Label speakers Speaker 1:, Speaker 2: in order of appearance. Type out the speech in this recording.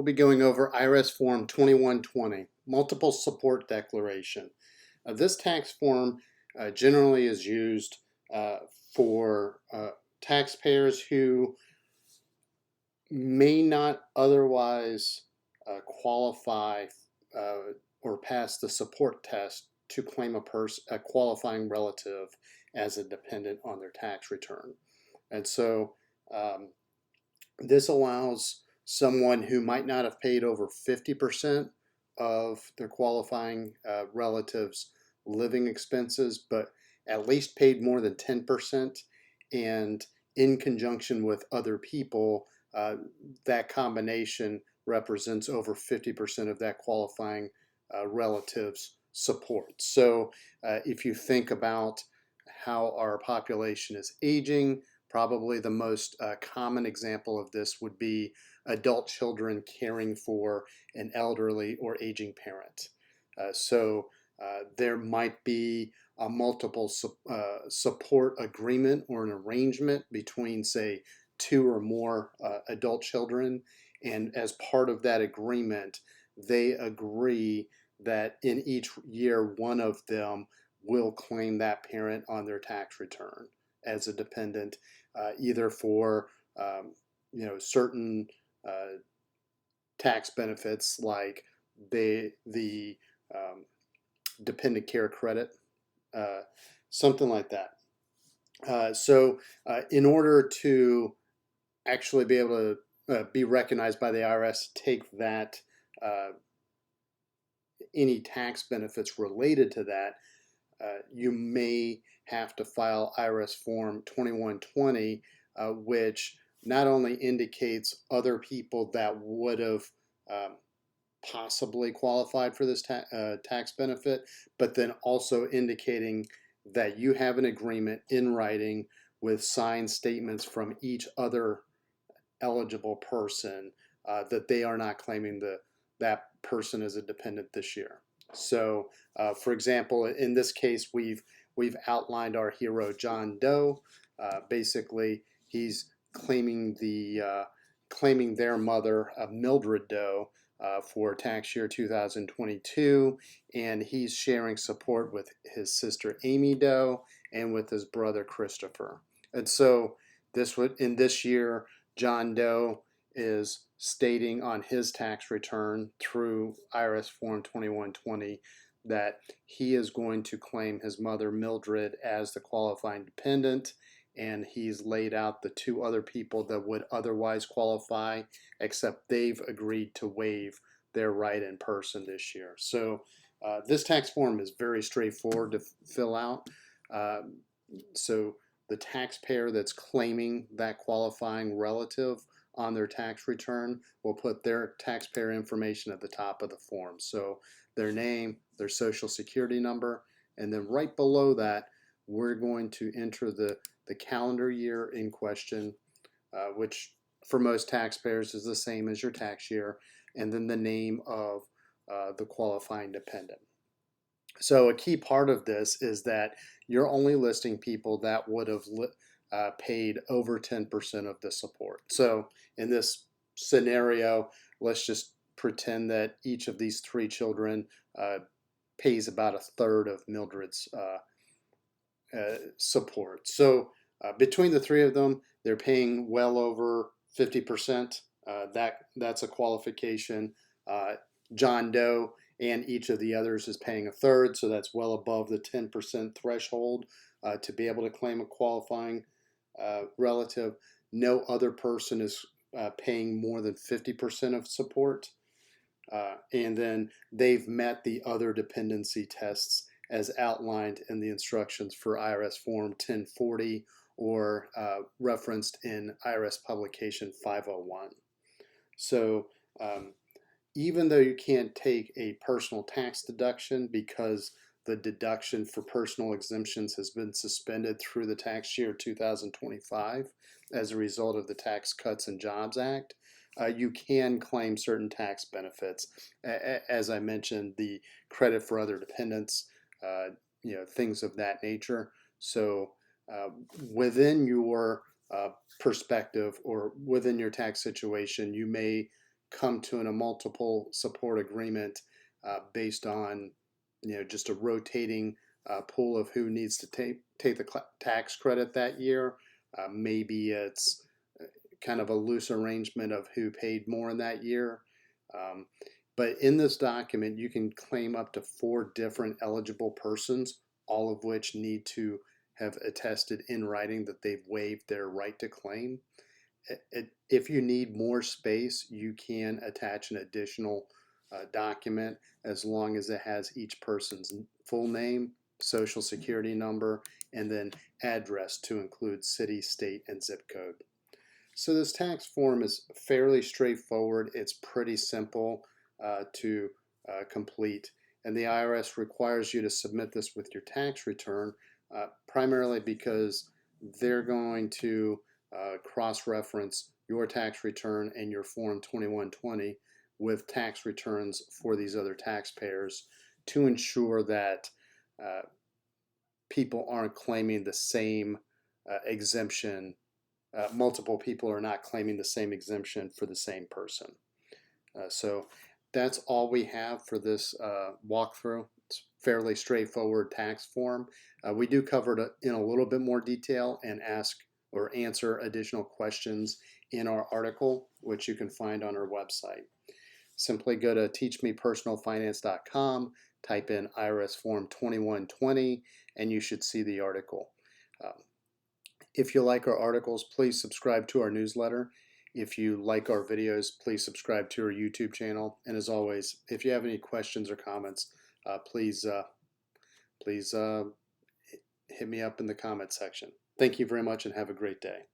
Speaker 1: We'll be going over IRS Form 2120, Multiple Support Declaration. This tax form generally is used for taxpayers who may not otherwise qualify or pass the support test to claim a qualifying relative as a dependent on their tax return. And so this allows someone who might not have paid over 50% of their qualifying relatives' living expenses, but at least paid more than 10%, and in conjunction with other people, that combination represents over 50% of that qualifying relative's support. So if you think about how our population is aging, probably the most common example of this would be adult children caring for an elderly or aging parent. So there might be a multiple support agreement or an arrangement between, say, two or more adult children. And as part of that agreement, they agree that in each year, one of them will claim that parent on their tax return as a dependent, either for certain tax benefits like the dependent care credit, something like that. So in order to actually be able to be recognized by the IRS to take that any tax benefits related to that, you may have to file IRS Form 2120, which not only indicates other people that would have possibly qualified for this tax benefit, but then also indicating that you have an agreement in writing with signed statements from each other eligible person that they are not claiming that person as a dependent this year. So, for example, in this case, we've outlined our hero John Doe. Basically, he's claiming their mother, Mildred Doe, for tax year 2022, and he's sharing support with his sister Amy Doe and with his brother Christopher. And so in this year, John Doe is stating on his tax return through IRS Form 2120 that he is going to claim his mother Mildred as the qualifying dependent, and he's laid out the two other people that would otherwise qualify, except they've agreed to waive their right in person this year. So this tax form is very straightforward to fill out. So the taxpayer that's claiming that qualifying relative on their tax return will put their taxpayer information at the top of the form. So their name, their social security number, and then right below that, we're going to enter the calendar year in question, which for most taxpayers is the same as your tax year, and then the name of the qualifying dependent. So a key part of this is that you're only listing people that would have paid over 10% of the support. So in this scenario, let's just pretend that each of these three children pays about a third of Mildred's support. So between the three of them, they're paying well over 50%. That's a qualification. John Doe and each of the others is paying a third, so that's well above the 10% threshold to be able to claim a qualifying relative. No other person is paying more than 50% of support, and then they've met the other dependency tests as outlined in the instructions for IRS Form 1040 or referenced in IRS Publication 501. So even though you can't take a personal tax deduction because the deduction for personal exemptions has been suspended through the tax year 2025 as a result of the Tax Cuts and Jobs Act, you can claim certain tax benefits. As I mentioned, the credit for other dependents, things of that nature. So within your perspective or within your tax situation, you may come to a multiple support agreement based on just a rotating pool of who needs to take the tax credit that year. Maybe it's kind of a loose arrangement of who paid more in that year. But in this document, you can claim up to 4 different eligible persons, all of which need to have attested in writing that they've waived their right to claim. If you need more space, you can attach an additional document as long as it has each person's full name, social security number, and then address to include city, state, and zip code. So this tax form is fairly straightforward. It's pretty simple to complete, and the IRS requires you to submit this with your tax return, primarily because they're going to cross-reference your tax return and your Form 2120 with tax returns for these other taxpayers to ensure that people aren't claiming the same exemption. Multiple people are not claiming the same exemption for the same person. So that's all we have for this walkthrough. It's fairly straightforward tax form. We do cover it in a little bit more detail and ask or answer additional questions in our article, which you can find on our website. Simply go to teachmepersonalfinance.com, type in IRS Form 2120, and you should see the article. If you like our articles, please subscribe to our newsletter. If you like our videos, please subscribe to our YouTube channel. And as always, if you have any questions or comments, please hit me up in the comment section. Thank you very much and have a great day.